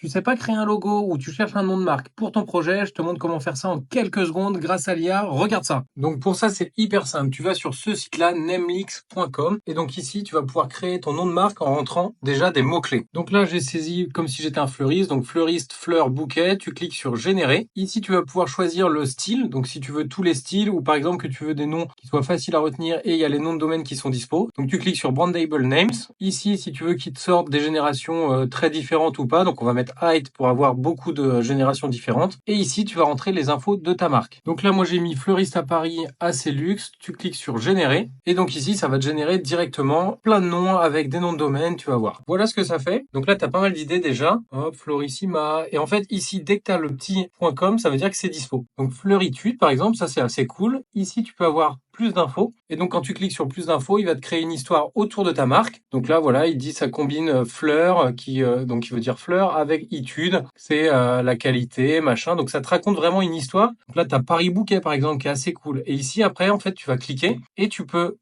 Tu sais pas créer un logo ou tu cherches un nom de marque pour ton projet, je te montre comment faire ça en quelques secondes grâce à l'IA. Regarde ça. Donc pour ça, c'est hyper simple. Tu vas sur ce site-là, nemlix.com, et donc ici, tu vas pouvoir créer ton nom de marque en rentrant déjà des mots-clés. Donc là, j'ai saisi comme si j'étais un fleuriste, donc fleuriste, fleur, bouquet. Tu cliques sur générer. Ici, tu vas pouvoir choisir le style. Donc si tu veux tous les styles ou par exemple que tu veux des noms qui soient faciles à retenir et il y a les noms de domaine qui sont dispo. Donc tu cliques sur Brandable Names. Ici, si tu veux qu'ils te sortent des générations très différentes ou pas, donc on va mettre height pour avoir beaucoup de générations différentes. Et ici, tu vas rentrer les infos de ta marque. Donc là, moi, j'ai mis fleuriste à Paris, assez luxe. Tu cliques sur générer. Et donc ici, ça va te générer directement plein de noms avec des noms de domaine, tu vas voir. Voilà ce que ça fait. Donc là, tu as pas mal d'idées déjà. Hop, Florissima. Et en fait, ici, dès que tu as le petit .com, ça veut dire que c'est dispo. Donc Fleuritude, par exemple, ça c'est assez cool. Ici, tu peux avoir plus d'infos. Et donc, quand tu cliques sur plus d'infos, il va te créer une histoire autour de ta marque. Donc là, voilà, il dit ça combine fleur, donc qui veut dire fleur, avec itude. C'est la qualité, machin. Donc, ça te raconte vraiment une histoire. Donc là, tu as Paris Bouquet, par exemple, qui est assez cool. Et ici, après, en fait, tu vas cliquer et tu peux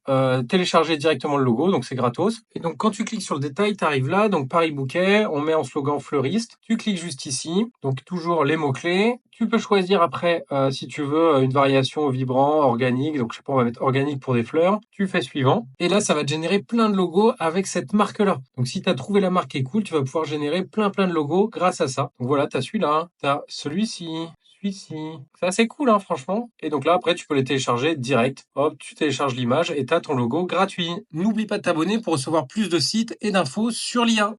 télécharger directement le logo. Donc, c'est gratos. Et donc, quand tu cliques sur le détail, tu arrives là. Donc, Paris Bouquet, on met en slogan fleuriste. Tu cliques juste ici. Donc, toujours les mots-clés. Tu peux choisir après, si tu veux, une variation au vibrant, organique. Donc, je sais pas, on va mettre organique pour des fleurs. Tu fais suivant. Et là, ça va te générer plein de logos avec cette marque-là. Donc, si tu as trouvé la marque qui est cool, tu vas pouvoir générer plein de logos grâce à ça. Donc, voilà, tu as celui-là, tu as celui-ci. Celui-ci. C'est assez cool, hein, franchement. Et donc là, après, tu peux les télécharger direct. Hop, tu télécharges l'image et tu as ton logo gratuit. N'oublie pas de t'abonner pour recevoir plus de sites et d'infos sur l'IA.